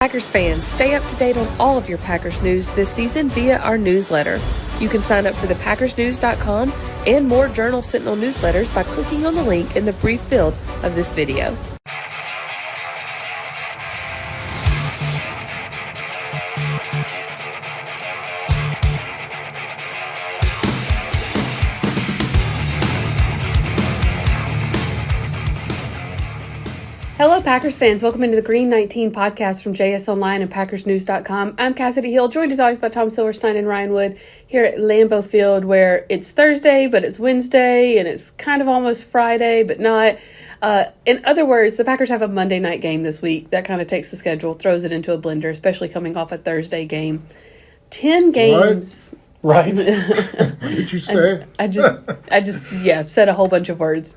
Packers fans, stay up to date on all of your Packers news this season via our newsletter. You can sign up for the PackersNews.com and more Journal Sentinel newsletters by clicking on the link in the brief field of this video. Hello, Packers fans. Welcome into the Green 19 podcast from JS Online and PackersNews.com. I'm Kassidy Hill, joined as always by Tom Silverstein and Ryan Wood here at Lambeau Field, where it's Thursday, but it's Wednesday, and it's kind of almost Friday, but not. In other words, the Packers have a Monday night game this week. That kind of takes the schedule, throws it into a blender, especially coming off a Thursday game. 10 games. What? Right. What did you say? I just said a whole bunch of words.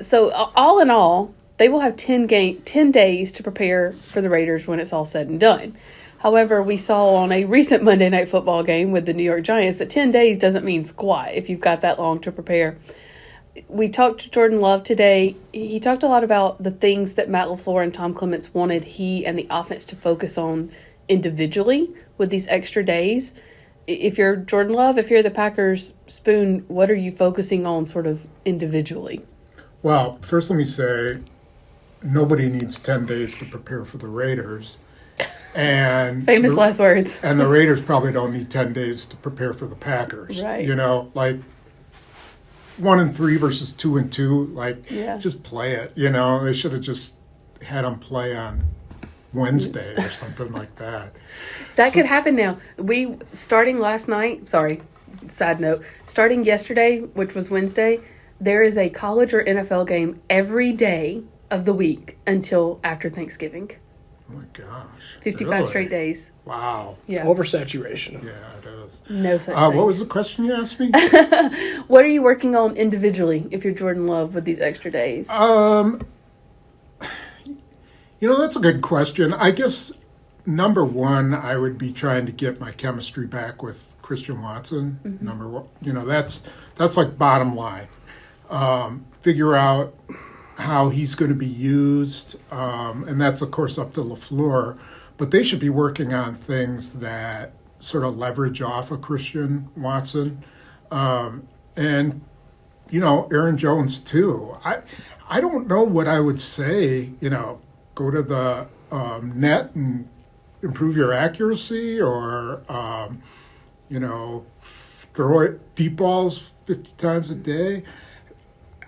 So all in all, they will have 10 days to prepare for the Raiders when it's all said and done. However, we saw on a recent Monday Night Football game with the New York Giants that 10 days doesn't mean squat if you've got that long to prepare. We talked to Jordan Love today. He talked a lot about the things that Matt LaFleur and Tom Clements wanted he and the offense to focus on individually with these extra days. If you're Jordan Love, if you're the Packers, Spoon, what are you focusing on sort of individually? Well, first let me say, nobody needs 10 days to prepare for the Raiders. And Famous last words. And the Raiders probably don't need 10 days to prepare for the Packers. Right. You know, like 1-3 versus 2-2, like just play it. You know, they should have just had them play on Wednesday or something like that. That could happen now. Starting yesterday, which was Wednesday, there is a college or NFL game every day of the week until after Thanksgiving. Oh my gosh. 55 really? Straight days. Wow. Yeah. Oversaturation. Yeah, it is. No such thing. What was the question you asked me? What are you working on individually if you're Jordan Love with these extra days? That's a good question. I guess number one, I would be trying to get my chemistry back with Christian Watson. Mm-hmm. Number one, that's like bottom line. Figure out how he's going to be used, and that's, of course, up to LaFleur. But they should be working on things that sort of leverage off of Christian Watson. And, Aaron Jones, too. I don't know what I would say, go to the net and improve your accuracy or, throw it deep balls 50 times a day.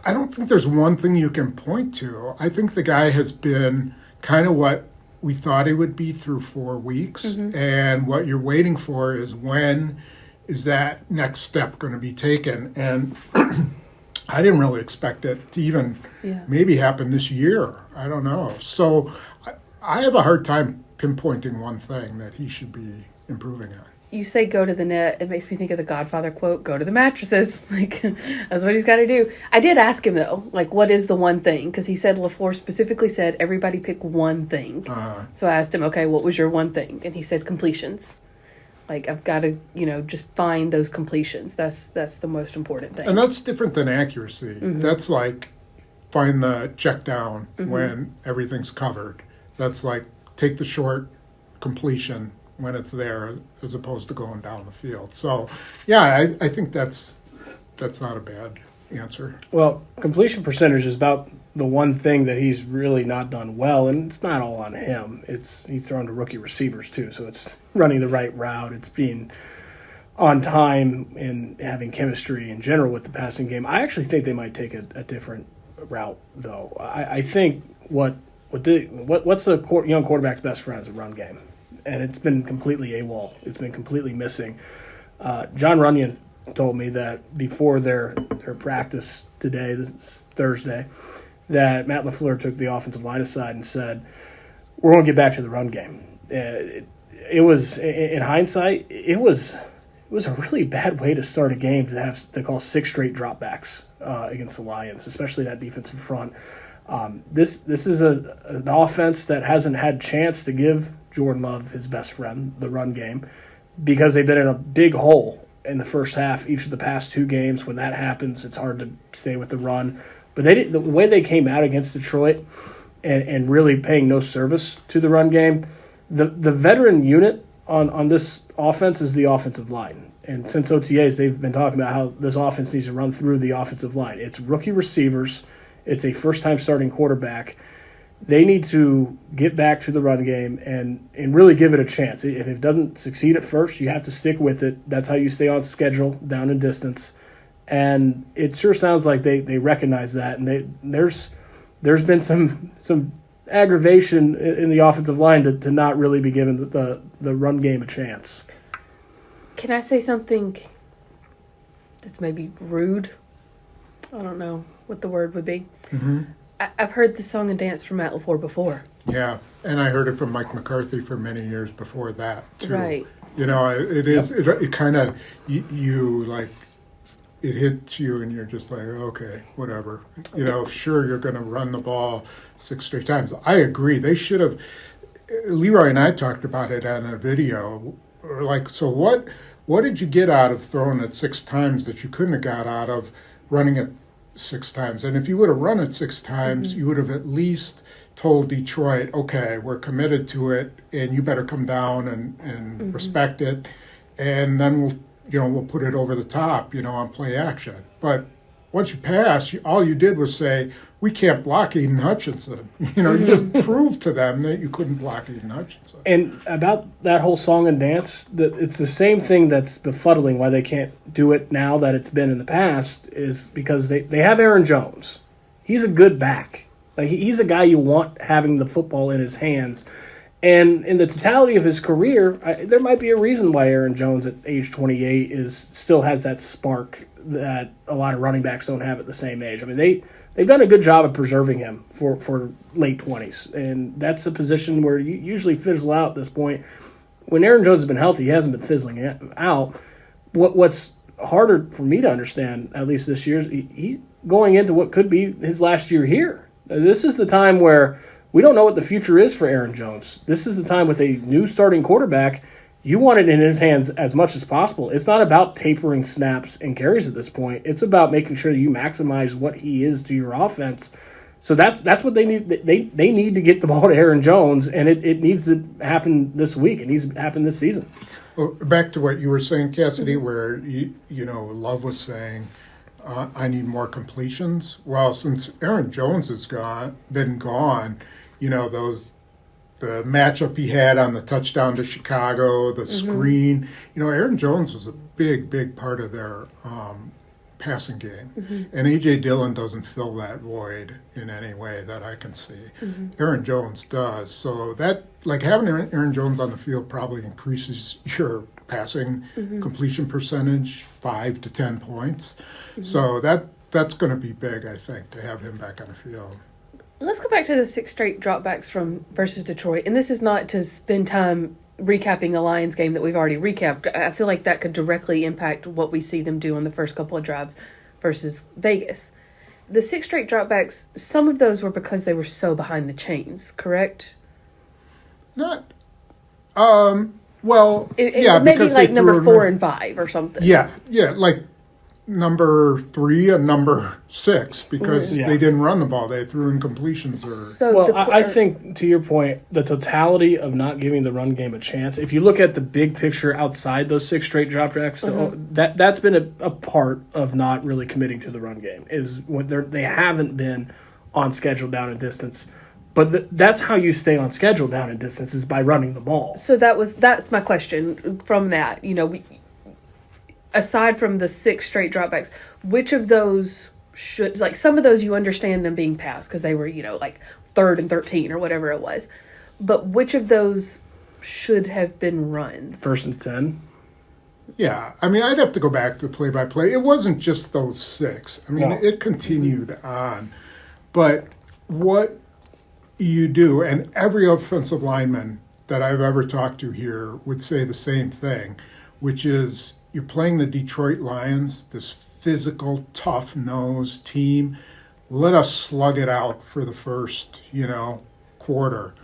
I don't think there's one thing you can point to. I think the guy has been kind of what we thought he would be through 4 weeks. Mm-hmm. And what you're waiting for is when is that next step going to be taken? And I didn't really expect it to even maybe happen this year. I don't know. So I have a hard time pinpointing one thing that he should be improving on. You say go to the net, it makes me think of the Godfather quote, go to the mattresses. Like, that's what he's got to do. I did ask him, though, what is the one thing? Because he said, LaFleur specifically said, everybody pick one thing. So I asked him, okay, what was your one thing? And he said completions. I've got to, just find those completions. That's the most important thing. And that's different than accuracy. Mm-hmm. That's like find the check down when everything's covered. That's like take the short completion when it's there as opposed to going down the field. So, I think that's not a bad answer. Well, completion percentage is about the one thing that he's really not done well, and it's not all on him. He's thrown to rookie receivers too, so it's running the right route. It's being on time and having chemistry in general with the passing game. I actually think they might take a different route, though. I think what's the young quarterback's best friend is a run game. And it's been completely AWOL. It's been completely missing. John Runyon told me that before their practice today, this is Thursday, that Matt LaFleur took the offensive line aside and said, we're going to get back to the run game. It was, in hindsight, it was a really bad way to start a game to call 6 straight dropbacks against the Lions, especially that defensive front. This is an offense that hasn't had chance to give Jordan Love his best friend, the run game, because they've been in a big hole in the first half each of the past 2 games. When that happens, it's hard to stay with the run. But the way they came out against Detroit, and really paying no service to the run game. The veteran unit on this offense is the offensive line. And since OTAs, they've been talking about how this offense needs to run through the offensive line. It's rookie receivers. It's a first-time starting quarterback. They need to get back to the run game and really give it a chance. If it doesn't succeed at first, you have to stick with it. That's how you stay on schedule, down in distance. And it sure sounds like they recognize that. And there's been some aggravation in the offensive line to not really be given the run game a chance. Can I say something that's maybe rude? I don't know what the word would be. Mm-hmm. I've heard the song and dance from Matt LaFleur before. Yeah, and I heard it from Mike McCarthy for many years before that, too. Right. You know, it is, it kind of, you like, it hits you and you're just like, okay, whatever. You know, sure, you're going to run the ball 6 straight times. I agree. They should have, Leroy and I talked about it on a video. Like, so what did you get out of throwing it 6 times that you couldn't have got out of running it 6 times? And if you would have run it 6 times, you would have at least told Detroit, okay, we're committed to it, and you better come down and respect it, and then we'll put it over the top, on play action. But once you pass, all you did was say, we can't block Aiden Hutchinson. You just proved to them that you couldn't block Aiden Hutchinson. And about that whole song and dance, it's the same thing that's befuddling why they can't do it now that it's been in the past, is because they have Aaron Jones. He's a good back. Like, he's a guy you want having the football in his hands. And in the totality of his career, there might be a reason why Aaron Jones at age 28 still has that spark that a lot of running backs don't have at the same age. I mean, they've done a good job of preserving him for late 20s. And that's a position where you usually fizzle out at this point. When Aaron Jones has been healthy, he hasn't been fizzling out. What's harder for me to understand, at least this year, he's going into what could be his last year here. This is the time where we don't know what the future is for Aaron Jones. This is the time with a new starting quarterback. You want it in his hands as much as possible. It's not about tapering snaps and carries at this point. It's about making sure that you maximize what he is to your offense. So that's what they need. They need to get the ball to Aaron Jones, and it needs to happen this week. It needs to happen this season. Well, back to what you were saying, Kassidy, where Love was saying, I need more completions. Well, since Aaron Jones has been gone, the matchup he had on the touchdown to Chicago, the screen, Aaron Jones was a big part of their passing game. And A.J. Dillon doesn't fill that void in any way that I can see. Aaron Jones does. So that, like, having Aaron Jones on the field probably increases your passing completion percentage 5 to 10 points. So that's going to be big, I think, to have him back on the field. Let's go back to the 6 straight dropbacks versus Detroit. And this is not to spend time recapping a Lions game that we've already recapped. I feel like that could directly impact what we see them do on the first couple of drives versus Vegas. The 6 straight dropbacks, some of those were because they were so behind the chains, correct? Not, well, yeah, maybe because like they number threw 4 and 5 or something. Yeah, like number 3 and number 6 because they didn't run the ball. They threw incompletions. I think, to your point, the totality of not giving the run game a chance, if you look at the big picture outside those 6 straight dropbacks, that's been a part of not really committing to the run game, is when they haven't been on schedule down in distance. But that's how you stay on schedule down in distance, is by running the ball. So that's my question from that. Aside from the 6 straight dropbacks, which of those should, like, some of those you understand them being passed because they were, like 3rd and 13 or whatever it was. But which of those should have been runs? 1st and 10. Yeah, I mean, I'd have to go back to play-by-play. It wasn't just those 6. I mean, it continued on. But what you do, and every offensive lineman that I've ever talked to here would say the same thing, which is you're playing the Detroit Lions, this physical, tough-nosed team. Let us slug it out for the first, quarter.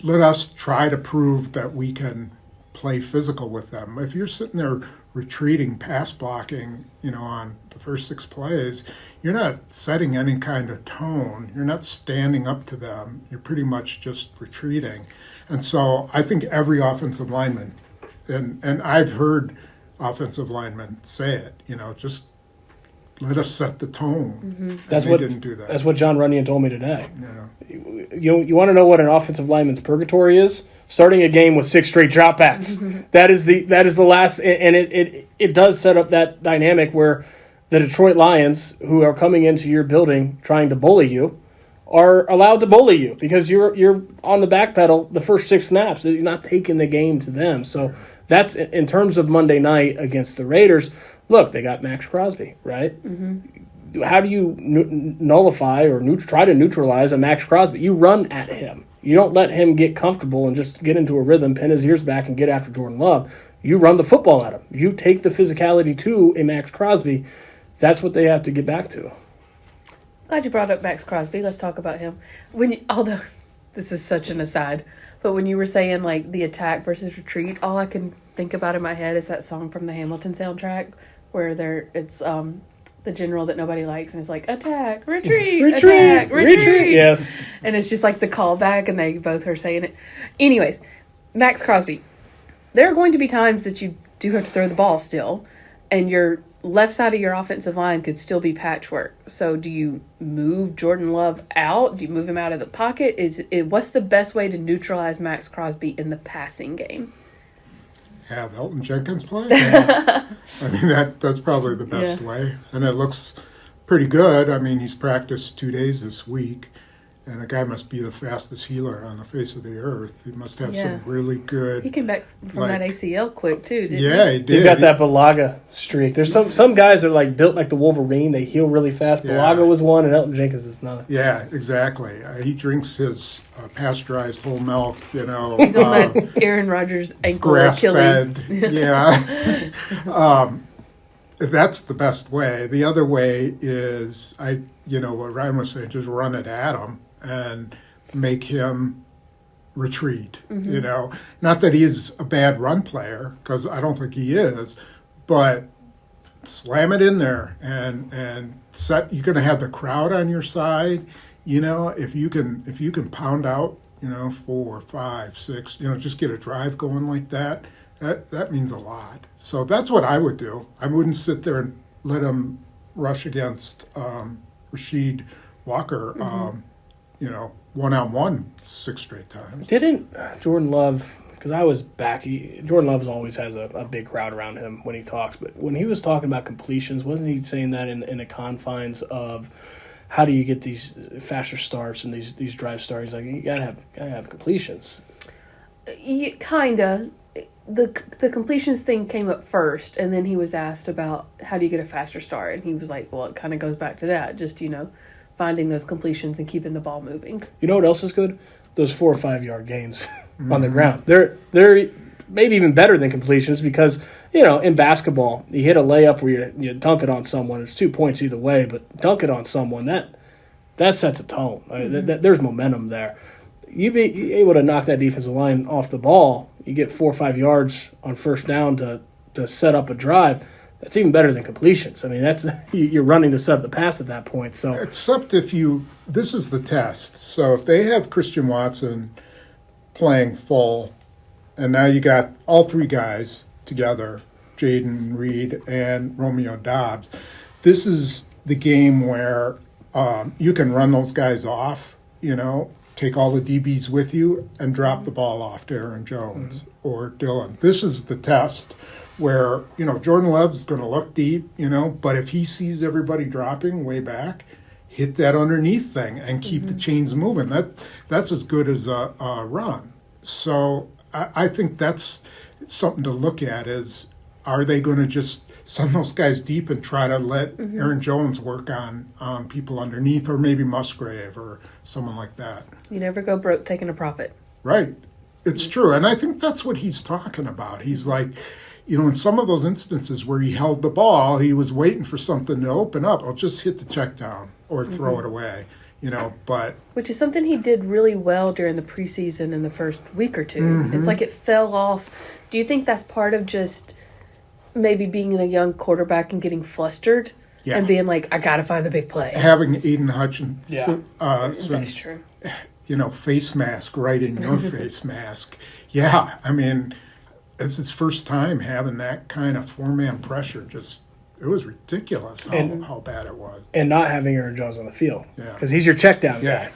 Let us try to prove that we can play physical with them. If you're sitting there retreating, pass blocking, on the first 6 plays, you're not setting any kind of tone. You're not standing up to them. You're pretty much just retreating. And so I think every offensive lineman, and I've heard offensive linemen say it, just let us set the tone. They didn't do that. That's what John Runyon told me today. Yeah. You want to know what an offensive lineman's purgatory is? Starting a game with 6 straight dropbacks. That is the last, and it does set up that dynamic where the Detroit Lions, who are coming into your building trying to bully you, are allowed to bully you because you're on the back pedal the first 6 snaps. You're not taking the game to them. So that's in terms of Monday night against the Raiders. Look, they got Max Crosby, right? How do you nullify or try to neutralize a Max Crosby? You run at him. You don't let him get comfortable and just get into a rhythm, pin his ears back, and get after Jordan Love. You run the football at him. You take the physicality to a Max Crosby. That's what they have to get back to. Glad you brought up Max Crosby. Let's talk about him. Although this is such an aside, but when you were saying like the attack versus retreat, all I can think about in my head is that song from the Hamilton soundtrack where it's the general that nobody likes and it's like attack, retreat, attack, retreat. Yes. And it's just like the callback and they both are saying it. Anyways, Max Crosby. There are going to be times that you do have to throw the ball still and your left side of your offensive line could still be patchwork. So do you move Jordan Love out? Do you move him out of the pocket? What's the best way to neutralize Max Crosby in the passing game? Have Elton Jenkins play. I mean, that's probably the best way. And it looks pretty good. I mean, he's practiced 2 days this week. And the guy must be the fastest healer on the face of the earth. He must have some really good... He came back from that ACL quick, too, didn't he? Yeah, he did. He's got that Balaga streak. There's some guys that are like built like the Wolverine. They heal really fast. Balaga was one, and Elton Jenkins is not. Yeah, exactly. He drinks his pasteurized whole milk, He's on that Aaron Rodgers ankle Achilles. Grass-fed. Yeah. That's the best way. The other way is, what Ryan was saying, just run it at him and make him retreat. Not that he's a bad run player, because I don't think he is, but slam it in there and set. You're going to have the crowd on your side. If you can pound out 4, 5, 6, just get a drive going like that. That means a lot. So that's what I would do. I wouldn't sit there and let him rush against Rashid Walker, one-on-one 6 straight times. Didn't Jordan Love, because I was back, Jordan Love always has a big crowd around him when he talks, but when he was talking about completions, wasn't he saying that in the confines of how do you get these faster starts and these drive starts? Like, you gotta have completions. Kinda. The completions thing came up first, and then he was asked about how do you get a faster start, and he was like, well, it kind of goes back to that, just, finding those completions and keeping the ball moving. You know what else is good? Those 4 or 5 yard gains on the ground. They're maybe even better than completions because, in basketball, you hit a layup where you dunk it on someone. It's 2 points either way, but dunk it on someone, that sets a tone. There's momentum there. You be able to knock that defensive line off the ball, you get 4 or 5 yards on first down to set up a drive. That's even better than completions. I mean, that's you're running to set up the pass at that point. So, except this is the test. So if they have Christian Watson playing full, and now you got all 3 guys together, Jaden Reed and Romeo Dobbs, this is the game where you can run those guys off, take all the DBs with you and drop the ball off to Aaron Jones or Dylan. This is the test where, Jordan Love's going to look deep, but if he sees everybody dropping way back, hit that underneath thing and keep the chains moving. That's as good as a run. So I think that's something to look at is, are they going to just send those guys deep and try to let Aaron Jones work on people underneath, or maybe Musgrave or someone like that? You never go broke taking a profit. Right. It's true. And I think that's what he's talking about. He's like, in some of those instances where he held the ball, he was waiting for something to open up. I'll just hit the check down or throw it away. but Which is something he did really well during the preseason in the first week or two. It's like it fell off. Do you think that's part of just maybe being a young quarterback and getting flustered and being like, I got to find the big play? having Aiden Hutchinson, That's true. face mask right in your face mask. Yeah, I mean, it's his first time having that kind of four-man pressure. It was ridiculous how bad it was. And not having Aaron Jones on the field. Yeah. Because he's your check down guy.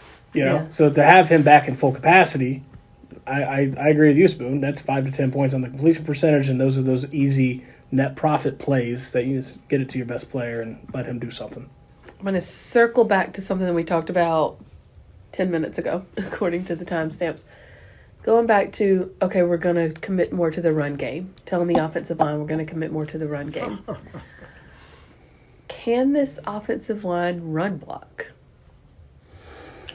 So to have him back in full capacity, I agree with you, Spoon. That's 5 to 10 points on the completion percentage, and those are those easy net profit plays that you just get it to your best player and let him do something. I'm going to circle back to something that we talked about 10 minutes ago, according to the timestamps. Going back to, okay, we're going to commit more to the run game. Telling the offensive line we're going to commit more to the run game. Can this offensive line run block?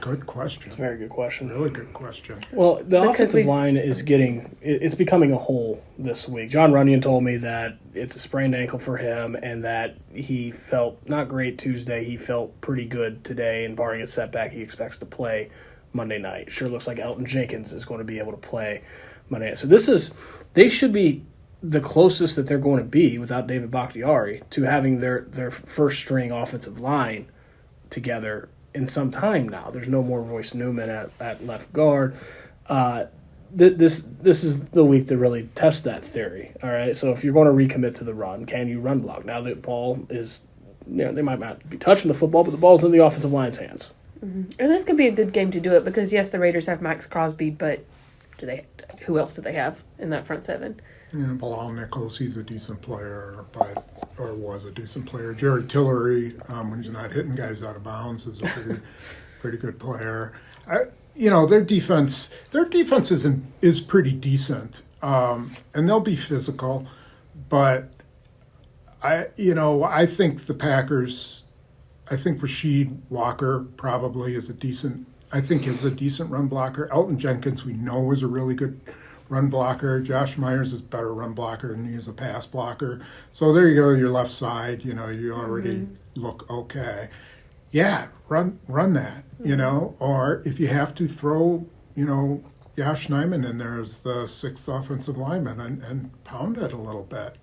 Good question. It's a very good question. Really good question. Well, the offensive line is it's becoming a hole this week. John Runyon told me that it's a sprained ankle for him and that he felt not great Tuesday. He felt pretty good today, and barring a setback, he expects to play Monday night. Sure looks like Elton Jenkins is going to be able to play Monday night. So they should be the closest that they're going to be without David Bakhtiari to having their first string offensive line together in some time now. There's no more Royce Newman at left guard. This is the week to really test that theory. All right, so if you're going to recommit to the run, can you run block? Now the ball is, they might not be touching the football, but the ball's in the offensive line's hands. And this could be a good game to do it because yes, the Raiders have Max Crosby, but who else do they have in that front seven? Bilal Nichols, he's a decent player, or was a decent player. Jerry Tillery, when he's not hitting guys out of bounds, is a pretty good player. Their defense is pretty decent, and they'll be physical. But I think the Packers. I think Rasheed Walker probably is a decent. I think he was a decent run blocker. Elton Jenkins, we know, is a really good run blocker. Josh Myers is a better run blocker than he is a pass blocker. So there you go, your left side, you already look okay. Yeah, run that, or if you have to throw, Josh Nijman in there as the sixth offensive lineman and pound it a little bit,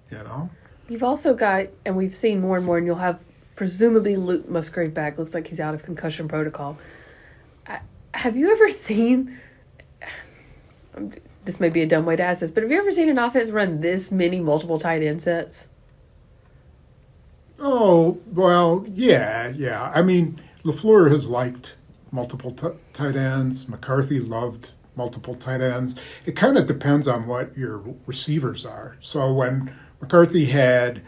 You've also got, and we've seen more and more, and you'll have presumably Luke Musgrave back. Looks like he's out of concussion protocol. Have you ever seen... This may be a dumb way to ask this, but have you ever seen an offense run this many multiple tight end sets? Oh, well, yeah. I mean, LaFleur has liked multiple tight ends. McCarthy loved multiple tight ends. It kind of depends on what your receivers are. So when McCarthy had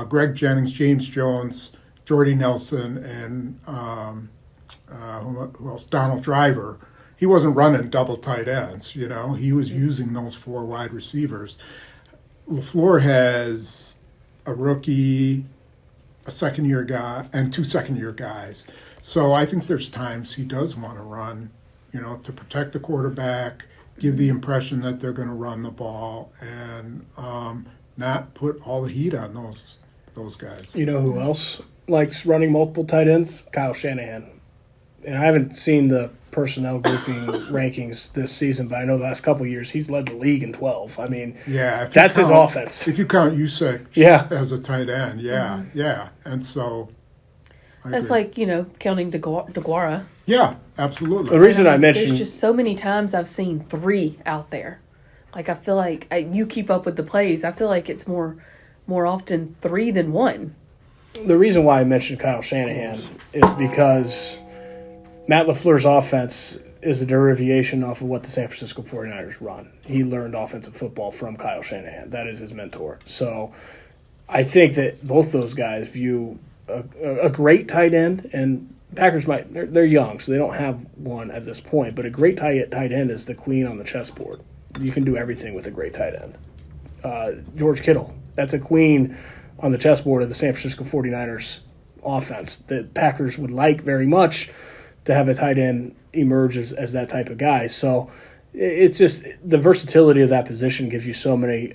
Greg Jennings, James Jones, Jordy Nelson, and who else? Donald Driver, he wasn't running double tight ends, He was using those four wide receivers. LaFleur has a rookie, a second-year guy, and two second-year guys. So I think there's times he does want to run, to protect the quarterback, give the impression that they're going to run the ball, and not put all the heat on those guys. You know who else likes running multiple tight ends? Kyle Shanahan. And I haven't seen the personnel grouping rankings this season, but I know the last couple of years he's led the league in 12. I mean, that's his offense. If you count Usyk as a tight end, and so that's like counting DeGuara. Yeah, absolutely. The reason I mentioned there's just so many times I've seen three out there. Like I feel like you keep up with the plays. I feel like it's more often three than one. The reason why I mentioned Kyle Shanahan is because Matt LaFleur's offense is a derivation off of what the San Francisco 49ers run. He learned offensive football from Kyle Shanahan. That is his mentor. So I think that both those guys view a great tight end, and Packers they're young, so they don't have one at this point, but a great tight end is the queen on the chessboard. You can do everything with a great tight end. George Kittle, that's a queen on the chessboard of the San Francisco 49ers offense that Packers would like very much to have a tight end emerge as that type of guy. So it's just the versatility of that position gives you so many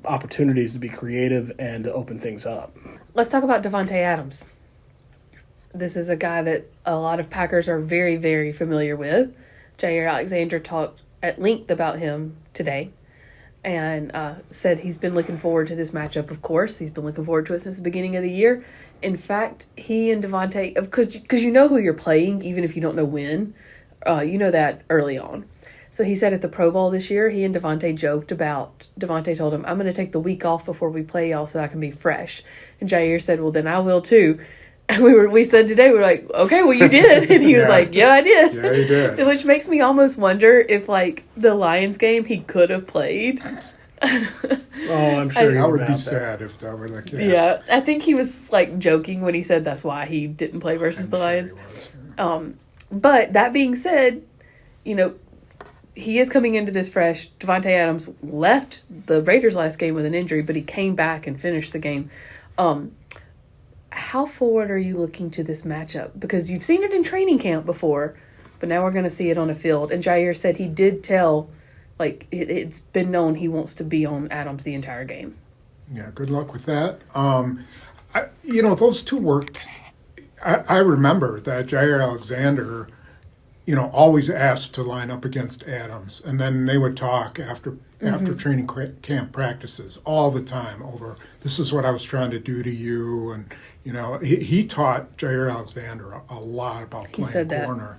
opportunities to be creative and to open things up. Let's talk about Davante Adams. this is a guy that a lot of Packers are very, very familiar with. Jaire Alexander talked at length about him today and said he's been looking forward to this matchup, of course. He's been looking forward to it since the beginning of the year. In fact, he and Davante, because you know who you're playing, even if you don't know when, you know that early on. So he said at the Pro Bowl this year, he and Davante joked about, Davante told him, I'm going to take the week off before we play y'all so I can be fresh. And Jaire said, well, then I will too. And we said today, we were like, okay, well, you did. And he was like, yeah, I did. Yeah, he did. Which makes me almost wonder if, like, the Lions game he could have played. I'm sure That would be sad if that were the case. Yeah, I think he was, like, joking when he said that's why he didn't play versus the Lions. But that being said, you know, he is coming into this fresh. Davante Adams left the Raiders last game with an injury, but he came back and finished the game. How forward are you looking to this matchup? Because you've seen it in training camp before, but now we're going to see it on a field. And Jaire said he did tell, like, it's been known he wants to be on Adams the entire game. Yeah, good luck with that. Those two worked. I remember that Jaire Alexander, always asked to line up against Adams, and then they would talk after training camp practices all the time over, this is what I was trying to do to you, and he taught Jaire Alexander a lot about playing corner.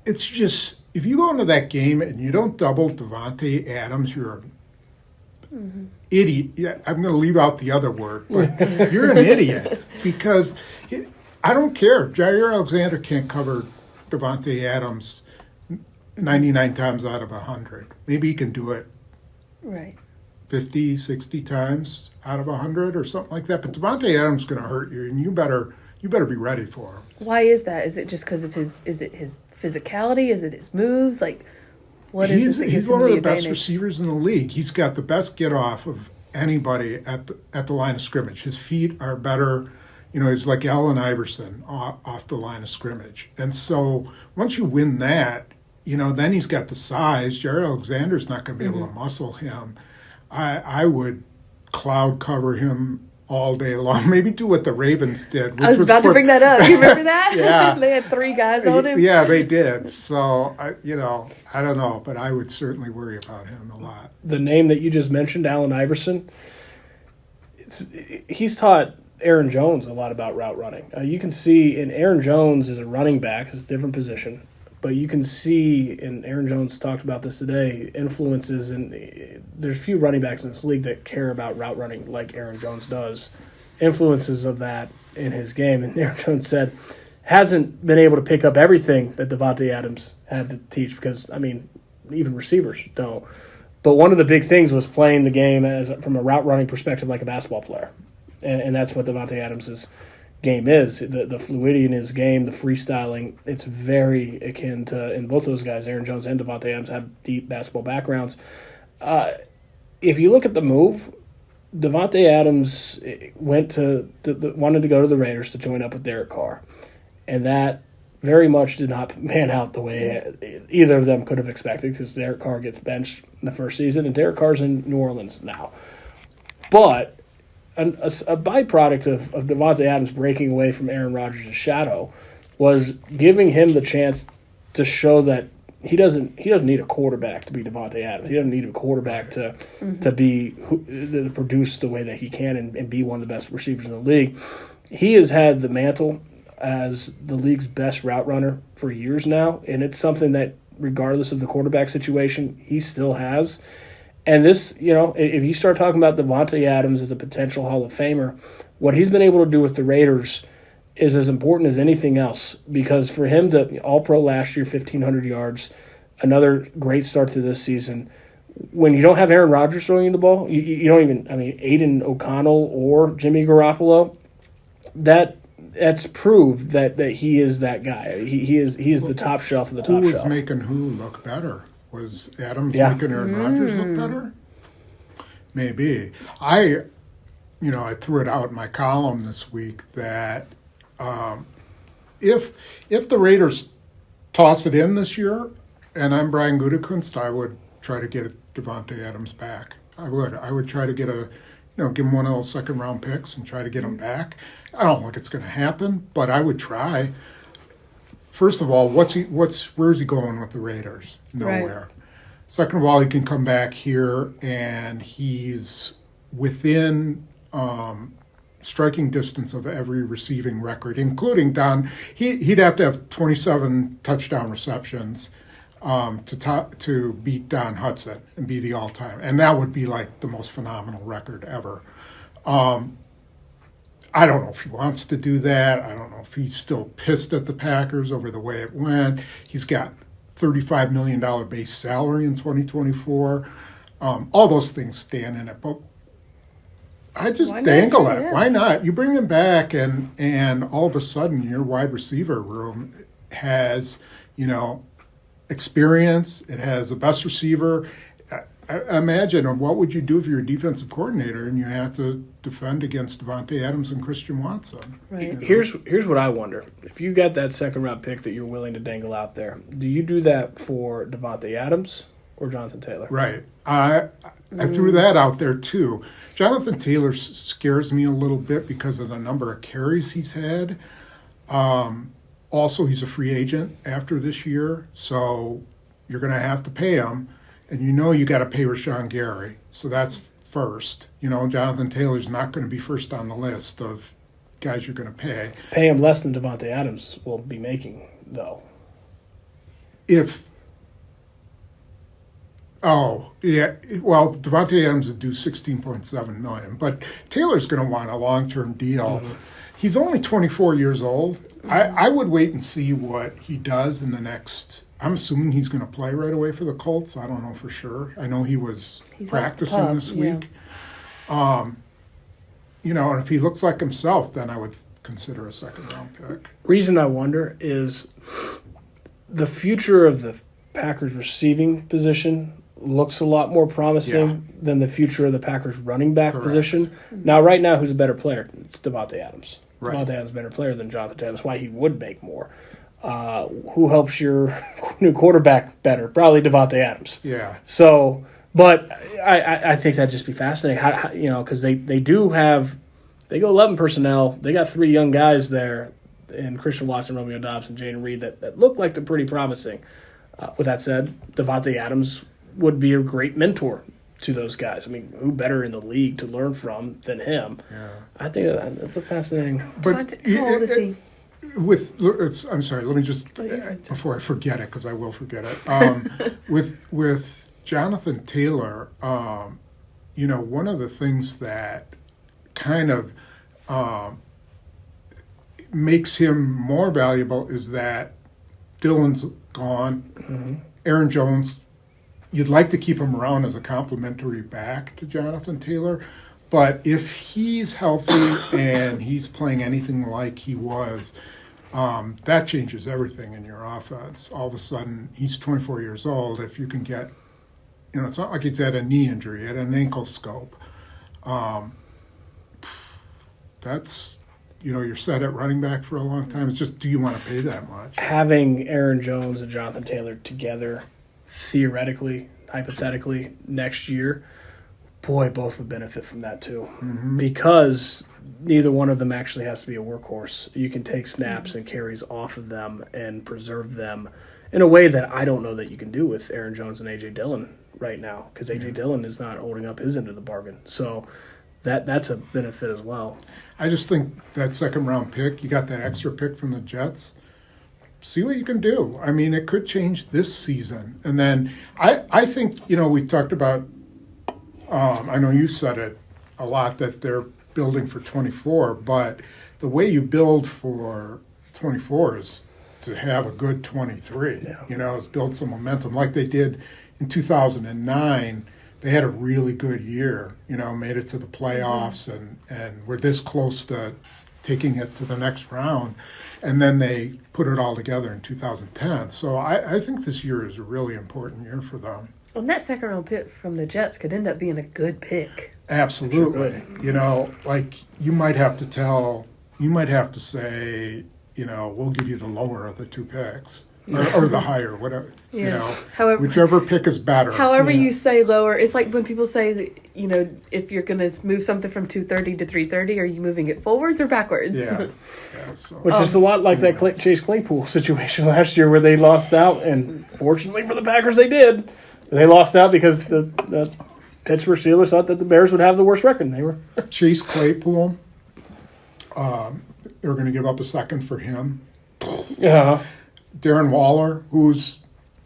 It's just, if you go into that game and you don't double Davante Adams, you're an idiot. Yeah, I'm going to leave out the other word, but you're an idiot, because I don't care. Jaire Alexander can't cover Davante Adams 99 times out of 100. Maybe he can do it Right. 50, 60 times out of 100 or something like that. But Davante Adams is going to hurt you, and you better be ready for him. Why is that? Is it just because of his physicality? Is it his moves? Like, what is it that gives He's one him of the the best advantage? receivers in the league. He's got the best get off of anybody at the line of scrimmage. His feet are better. He's like Allen Iverson off the line of scrimmage. And so once you win that, then he's got the size. Jaire Alexander's not going to be able to muscle him. I would cloud cover him all day long. Maybe do what the Ravens did. I was about to bring that up. You remember that? Yeah. They had 3 guys on him. Yeah, they did. So, I don't know, but I would certainly worry about him a lot. The name that you just mentioned, Allen Iverson, he's taught Aaron Jones a lot about route running. You can see, and Aaron Jones is a running back, it's a different position, but you can see, and Aaron Jones talked about this today, influences, and there's a few running backs in this league that care about route running like Aaron Jones does, influences of that in his game. And Aaron Jones said, hasn't been able to pick up everything that Davante Adams had to teach, because, even receivers don't. But one of the big things was playing the game from a route running perspective like a basketball player. And that's what Davante Adams' game is. The fluidity in his game, the freestyling, it's very akin to, and both those guys, Aaron Jones and Davante Adams, have deep basketball backgrounds. If you look at the move, Davante Adams wanted to go to the Raiders to join up with Derek Carr. And that very much did not pan out the way either of them could have expected, because Derek Carr gets benched in the first season, and Derek Carr's in New Orleans now. But a byproduct of Davante Adams breaking away from Aaron Rodgers' shadow was giving him the chance to show that he doesn't need a quarterback to be Davante Adams. He doesn't need a quarterback to produce the way that he can and be one of the best receivers in the league. He has had the mantle as the league's best route runner for years now, and it's something that, regardless of the quarterback situation, he still has. And this, if you start talking about Davante Adams as a potential Hall of Famer, what he's been able to do with the Raiders is as important as anything else, because for him to All-Pro last year, 1,500 yards, another great start to this season. When you don't have Aaron Rodgers throwing you the ball, you don't even, Aiden O'Connell or Jimmy Garoppolo, that's proved that he is that guy. He is the top shelf of the top shelf. Who was making who look better? Was Adams making Aaron Rodgers look better? Maybe. I threw it out in my column this week that if the Raiders toss it in this year, and I'm Brian Gutekunst, I would try to get Davante Adams back. I would try to get a give him one of those second-round picks and try to get him back. I don't think it's going to happen, but I would try. First of all, where's he going with the Raiders? Nowhere. Right. Second of all, he can come back here, and he's within striking distance of every receiving record, including Don. He'd have to have 27 touchdown receptions to beat Don Hudson and be the all-time, and that would be like the most phenomenal record ever. I don't know if he wants to do that. I don't know if he's still pissed at the Packers over the way it went. He's got $35 million base salary in 2024. All those things stand in it, but I just dangle it. Yeah. Why not? You bring him back, and all of a sudden your wide receiver room has, experience. It has the best receiver. I imagine, what would you do if you're a defensive coordinator and you had to defend against Davante Adams and Christian Watson? Right. Here's what I wonder. If you got that second-round pick that you're willing to dangle out there, do you do that for Davante Adams or Jonathan Taylor? Right. I threw that out there, too. Jonathan Taylor scares me a little bit because of the number of carries he's had. Also, he's a free agent after this year, so you're going to have to pay him. And you got to pay Rashawn Gary. So that's first. Jonathan Taylor's not going to be first on the list of guys you're going to pay. Pay him less than Davante Adams will be making, though. Davante Adams would do $16.7 million, but Taylor's going to want a long-term deal. Mm-hmm. He's only 24 years old. Mm-hmm. I would wait and see what he does in the next. I'm assuming he's going to play right away for the Colts. I don't know for sure. I know he's practicing this week. And if he looks like himself, then I would consider a second-round pick. Reason I wonder is the future of the Packers receiving position looks a lot more promising than the future of the Packers running back position. Now, right now, who's a better player? It's Davante Adams. Right. Davante Adams is a better player than Jonathan Taylor. That's why he would make more. Who helps your new quarterback better? Probably Davante Adams. Yeah. So, but I think that'd just be fascinating. How because they go 11 personnel. They got 3 young guys there, in Christian Watson, Romeo Doubs, and Jaden Reed that look like they're pretty promising. With that said, Davante Adams would be a great mentor to those guys. I mean, who better in the league to learn from than him? Yeah. I think that's a fascinating. But how old is he? I'm sorry. Let me just before I forget it, because I will forget it. With Jonathan Taylor, one of the things that kind of makes him more valuable is that Dylan's gone. Mm-hmm. Aaron Jones, you'd like to keep him around as a complementary back to Jonathan Taylor. But if he's healthy and he's playing anything like he was, that changes everything in your offense. All of a sudden, he's 24 years old. If you can get, it's not like he's had a knee injury, he had an ankle scope. That's, you're set at running back for a long time. It's just, do you want to pay that much? Having Aaron Jones and Jonathan Taylor together, theoretically, hypothetically, next year, boy, both would benefit from that too. Mm-hmm. Because neither one of them actually has to be a workhorse. You can take snaps and carries off of them and preserve them in a way that I don't know that you can do with Aaron Jones and A.J. Dillon right now, because A.J. Dillon is not holding up his end of the bargain. So that's a benefit as well. I just think that second-round pick, you got that extra pick from the Jets, see what you can do. I mean, it could change this season. And then I think, we've talked about, I know you said it a lot, that they're building for 24, but the way you build for 24 is to have a good 23. Yeah. Is build some momentum like they did in 2009. They had a really good year, made it to the playoffs and were this close to taking it to the next round. And then they put it all together in 2010. So I think this year is a really important year for them. And that second round pick from the Jets could end up being a good pick. Absolutely. Like you might have to say, we'll give you the lower of the 2 picks. or the higher, whatever. You know, However, whichever pick is better. However you say lower, it's like when people say, you know, if you're going to move something from 230 to 330, are you moving it forwards or backwards? Yeah. So. Which is a lot like that Chase Claypool situation last year where they lost out, and fortunately for the Packers, they did. They lost out because the Pittsburgh Steelers thought that the Bears would have the worst record. And they were. Chase Claypool, they were going to give up a second for him. Yeah. Darren Waller, who's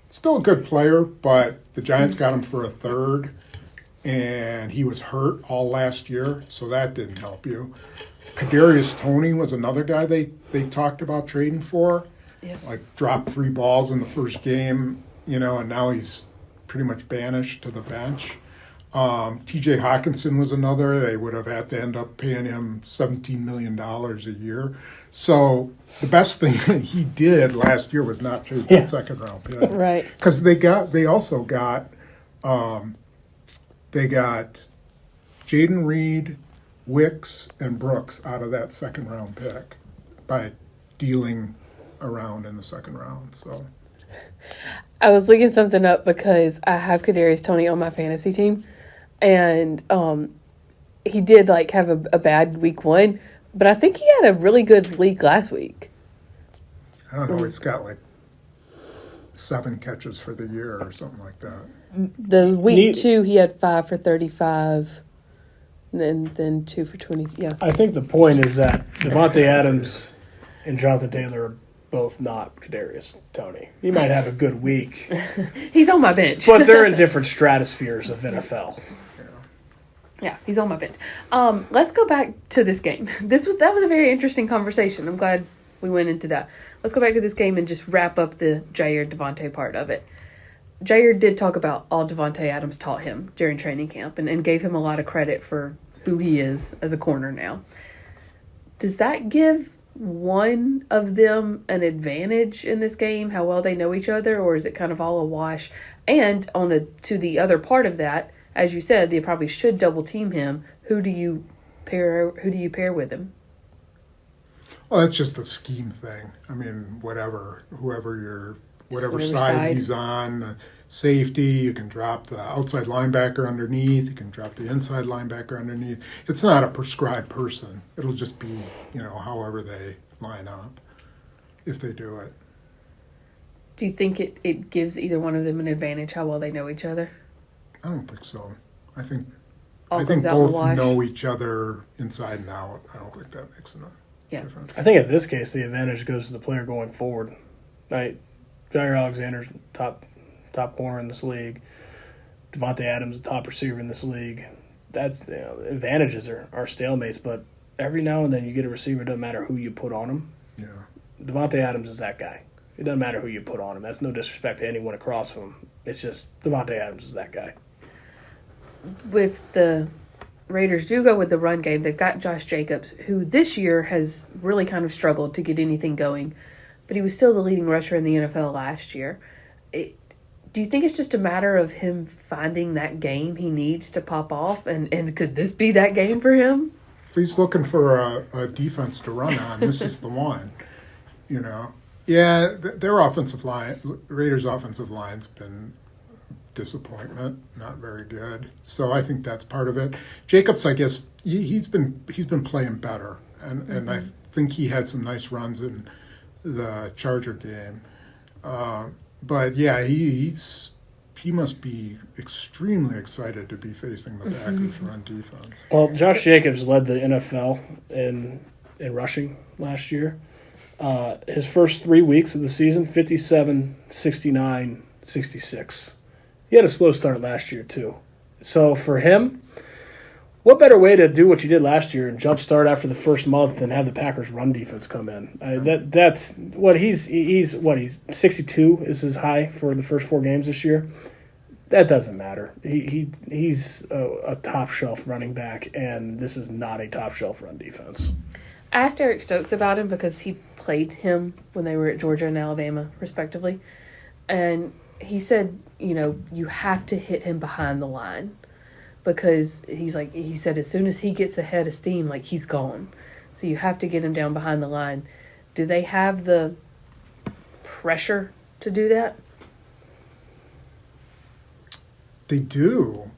still a good player, but the Giants got him for a third, and he was hurt all last year, so that didn't help you. Kadarius Toney was another guy they talked about trading for. Yep. Like dropped 3 balls in the first game, you know, and now he's pretty much banished to the bench. T.J. Hawkinson was another. They would have had to end up paying him $17 million a year. So the best thing he did last year was not trade that second round pick, Right. Because they also got Jaden Reed, Wicks, and Brooks out of that second round pick by dealing around in the second round. So I was looking something up because I have Kadarius Toney on my fantasy team, and he did like have a bad week 1, but I think he had a really good week last week. I don't know. He's got like 7 catches for the year or something like that. The week 2, he had 5 for 35, and then 2 for 20. Yeah, I think the point is that Davante Adams and Jonathan Taylor are both not Kadarius Toney. He might have a good week, he's on my bench. but they're in different stratospheres of NFL. Yeah, he's on my bench. Let's go back to this game. That was a very interesting conversation. I'm glad we went into that. Let's go back to this game and just wrap up the Jaire Davante part of it. Jaire did talk about all Davante Adams taught him during training camp and gave him a lot of credit for who he is as a corner now. Does that give one of them an advantage in this game, how well they know each other, or is it kind of all a wash? And to the other part of that, as you said, they probably should double team him. Who do you pair with him? Well, that's just a scheme thing. I mean, whatever side he's on, safety, you can drop the outside linebacker underneath, you can drop the inside linebacker underneath. It's not a prescribed person. It'll just be, you know, however they line up, if they do it. Do you think it gives either one of them an advantage how well they know each other? I don't think so. I think All comes out in the both wash? know each other inside and out. I don't think that makes enough difference. I think in this case, the advantage goes to the player going forward. Right? Jaire Alexander's top corner in this league. Davante Adams, the top receiver in this league. That's advantages are stalemates, but every now and then you get a receiver. It doesn't matter who you put on him. Yeah. Davante Adams is that guy. It doesn't matter who you put on him. That's no disrespect to anyone across from him. It's just Davante Adams is that guy. If the Raiders do go with the run game, they've got Josh Jacobs, who this year has really kind of struggled to get anything going, but he was still the leading rusher in the NFL last year. Do you think it's just a matter of him finding that game he needs to pop off, and could this be that game for him? If he's looking for a defense to run on, this is the one, you know. Yeah, their offensive line, Raiders' offensive line's been disappointment, not very good. So I think that's part of it. Jacobs, I guess, he's been playing better, and I think he had some nice runs in the Charger game. But yeah, he must be extremely excited to be facing the Packers' run defense. Well, Josh Jacobs led the NFL in rushing last year. His first 3 weeks of the season, 57, 69, 66. He had a slow start last year, too. So for him, what better way to do what you did last year and jumpstart after the first month and have the Packers' run defense come in? That's what he's 62 is his high for the first 4 games this year. That doesn't matter. He's a top shelf running back, and this is not a top shelf run defense. I asked Eric Stokes about him because he played him when they were at Georgia and Alabama, respectively. And he said, you have to hit him behind the line because he said as soon as he gets ahead of steam, he's gone. So you have to get him down behind the line. Do they have the pressure to do that? They do.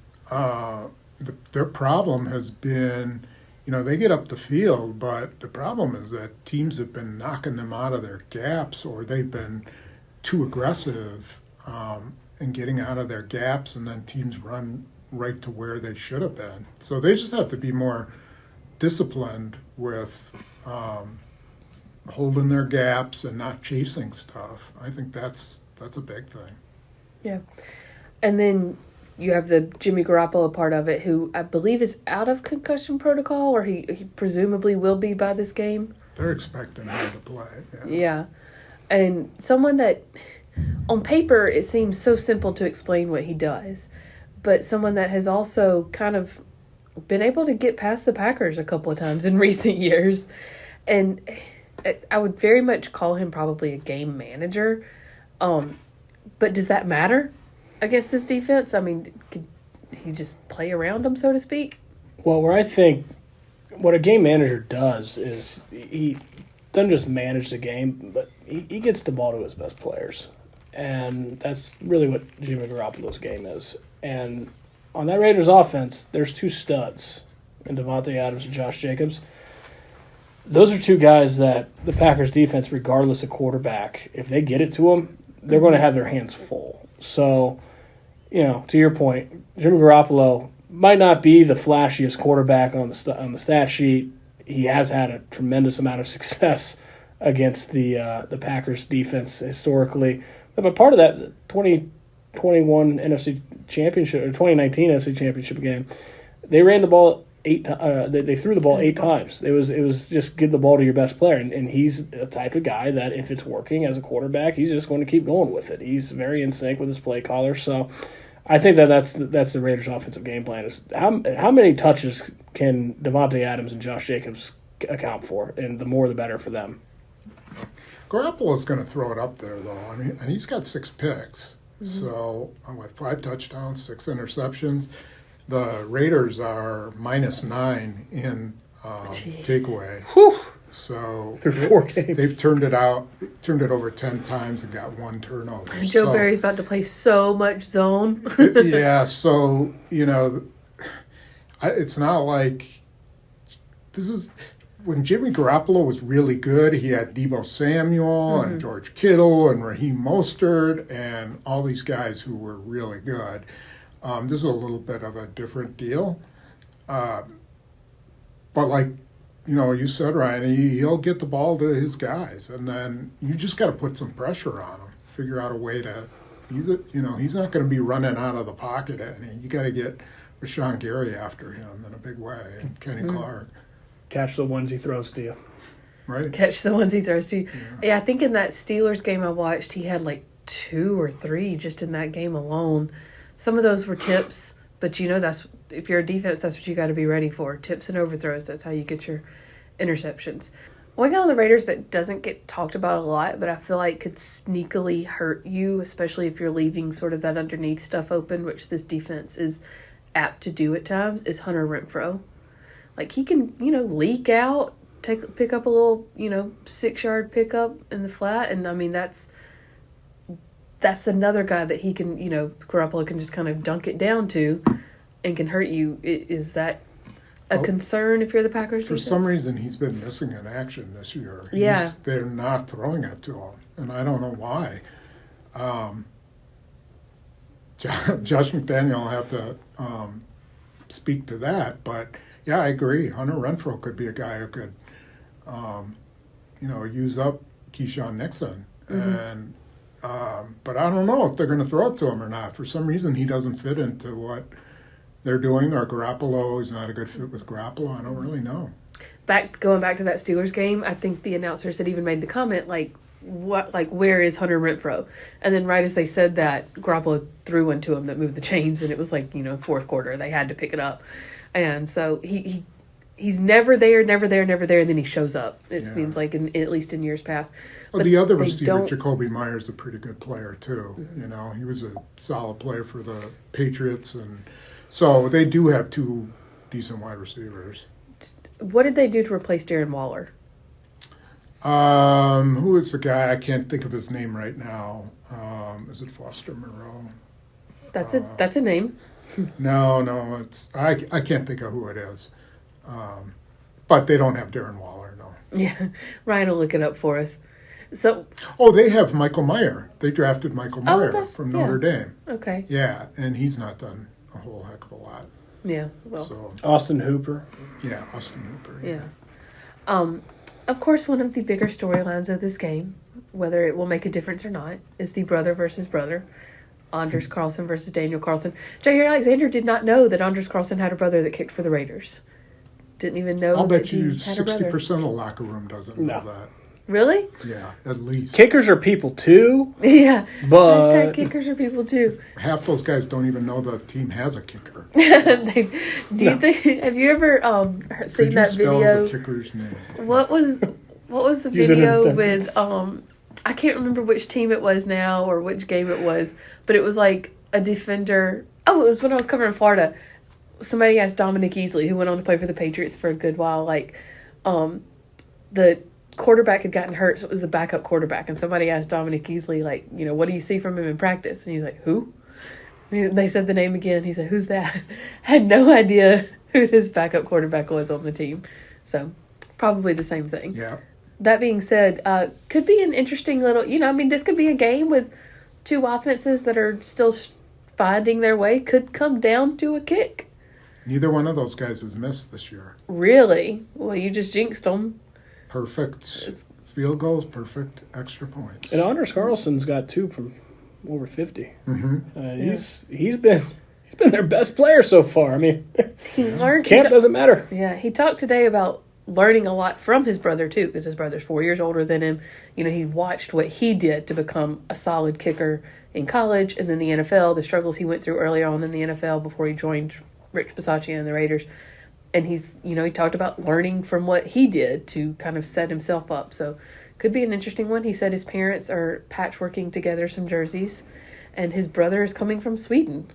Their problem has been, they get up the field, but the problem is that teams have been knocking them out of their gaps, or they've been too aggressive in getting out of their gaps, and then teams run right to where they should have been. So they just have to be more disciplined with holding their gaps and not chasing stuff. I think that's a big thing. Yeah. And then you have the Jimmy Garoppolo part of it, who I believe is out of concussion protocol, or he presumably will be by this game. They're expecting him to play. Yeah. And someone that, on paper, it seems so simple to explain what he does, but someone that has also kind of been able to get past the Packers a couple of times in recent years. And I would very much call him probably a game manager. But does that matter against this defense? I mean, could he just play around them, so to speak? Well, where I think what a game manager does is he doesn't just manage the game, but he gets the ball to his best players. And that's really what Jimmy Garoppolo's game is. And on that Raiders offense, there's two studs in Davante Adams and Josh Jacobs. Those are two guys that the Packers defense, regardless of quarterback, if they get it to them, they're going to have their hands full. So, to your point, Jimmy Garoppolo might not be the flashiest quarterback on the stat sheet. He has had a tremendous amount of success against the Packers defense historically. But part of that 2021 NFC Championship or 2019 NFC Championship game, they ran the ball they threw the ball 8 times. It was just give the ball to your best player, and he's the type of guy that if it's working as a quarterback, he's just going to keep going with it. He's very in sync with his play caller. So I think that's the Raiders' offensive game plan is how many touches can Davante Adams and Josh Jacobs account for, and the more the better for them. Garoppolo's going to throw it up there, though. I mean, and he's got 6 picks. Mm-hmm. So, 5 touchdowns, 6 interceptions. The Raiders are -9 in takeaway. Whew. So through 4 games, they've turned it over 10 times and got 1 turnover. Joe Barry's about to play so much zone. Yeah, so it's not like this is when Jimmy Garoppolo was really good. He had Deebo Samuel and George Kittle and Raheem Mostert and all these guys who were really good. This is a little bit of a different deal. But like, you said, Ryan, he'll get the ball to his guys, and then you just got to put some pressure on him. Figure out a way to, he's not going to be running out of the pocket. You got to get Rashawn Gary after him in a big way, and Kenny Clark. Catch the ones he throws to you. Right. Catch the ones he throws to you. Yeah, I think in that Steelers game I watched, he had like 2 or 3 just in that game alone. Some of those were tips, but that's if you're a defense, that's what you got to be ready for. Tips and overthrows. That's how you get your interceptions. One guy on the Raiders that doesn't get talked about a lot, but I feel like could sneakily hurt you, especially if you're leaving sort of that underneath stuff open, which this defense is apt to do at times, is Hunter Renfrow. Like, he can, leak out, pick up a little, 6-yard pickup in the flat, and I mean that's another guy that he can, Garoppolo can just kind of dunk it down to and can hurt you. Is that a concern if you're the Packers defense? For some reason, he's been missing in action this year. Yeah. They're not throwing it to him, and I don't know why. Josh McDaniel will have to speak to that, but yeah, I agree. Hunter Renfrow could be a guy who could, use up Keyshawn Nixon. And but I don't know if they're going to throw it to him or not. For some reason, he doesn't fit into what they're doing. Or Garoppolo is not a good fit with Garoppolo. I don't really know. Going back to that Steelers game, I think the announcers had even made the comment where is Hunter Renfrow? And then right as they said that, Garoppolo threw one to him that moved the chains, and it was like, fourth quarter. They had to pick it up. And so he's never there, and then he shows up. It seems like, at least in years past. Well, the other receiver, Jacoby Myers, is a pretty good player, too. Mm-hmm. He was a solid player for the Patriots. And so they do have 2 decent wide receivers. What did they do to replace Darren Waller? Who is the guy? I can't think of his name right now. Is it Foster Moreau? That's a name. No, it's I can't think of who it is. But they don't have Darren Waller, no. Yeah, Ryan will look it up for us. So, They have Michael Meyer. They drafted Michael Meyer from Notre Dame. Okay. Yeah, and he's not done a whole heck of a lot. Yeah. Well. So Austin Hooper. yeah, Austin Hooper. Yeah. Of course, one of the bigger storylines of this game, whether it will make a difference or not, is the brother versus brother. Anders Carlson versus Daniel Carlson. Jaire Alexander did not know that Anders Carlson had a brother that kicked for the Raiders. Didn't even know I'll that bet you he had a brother. 60% of the locker room doesn't know that. Really? Yeah, at least. Kickers are people too. Yeah. But Hashtag kickers are people too. Half those guys don't even know the team has a kicker. You think? Have you ever Could seen you that spell video? the kicker's name? What was the Use it in a video sentence. with I can't remember which team it was now or which game it was, but it was like a defender. Oh, it was when I was covering Florida. Somebody asked Dominic Easley, who went on to play for the Patriots for a good while, like the quarterback had gotten hurt, so it was the backup quarterback, and somebody asked Dominic Easley, like, what do you see from him in practice? And he's like, who? And they said the name again. He said, who's that? Had no idea who this backup quarterback was on the team. So probably the same thing. Yeah. That being said, could be an interesting little, this could be a game with two offenses that are still finding their way. Could come down to a kick. Neither one of those guys has missed this year. Really? Well, you just jinxed them. Perfect field goals, perfect extra points. And Anders Carlson's got 2 from over 50. Mm-hmm. He's been their best player so far. I mean, He learned. camp doesn't matter. Yeah, he talked today about learning a lot from his brother too, because his brother's 4 years older than him. He watched what he did to become a solid kicker in college and then the NFL, the struggles he went through early on in the NFL before he joined Rich Bisaccia and the Raiders. And he's, he talked about learning from what he did to kind of set himself up. So could be an interesting one. He said his parents are patchworking together some jerseys, and his brother is coming from Sweden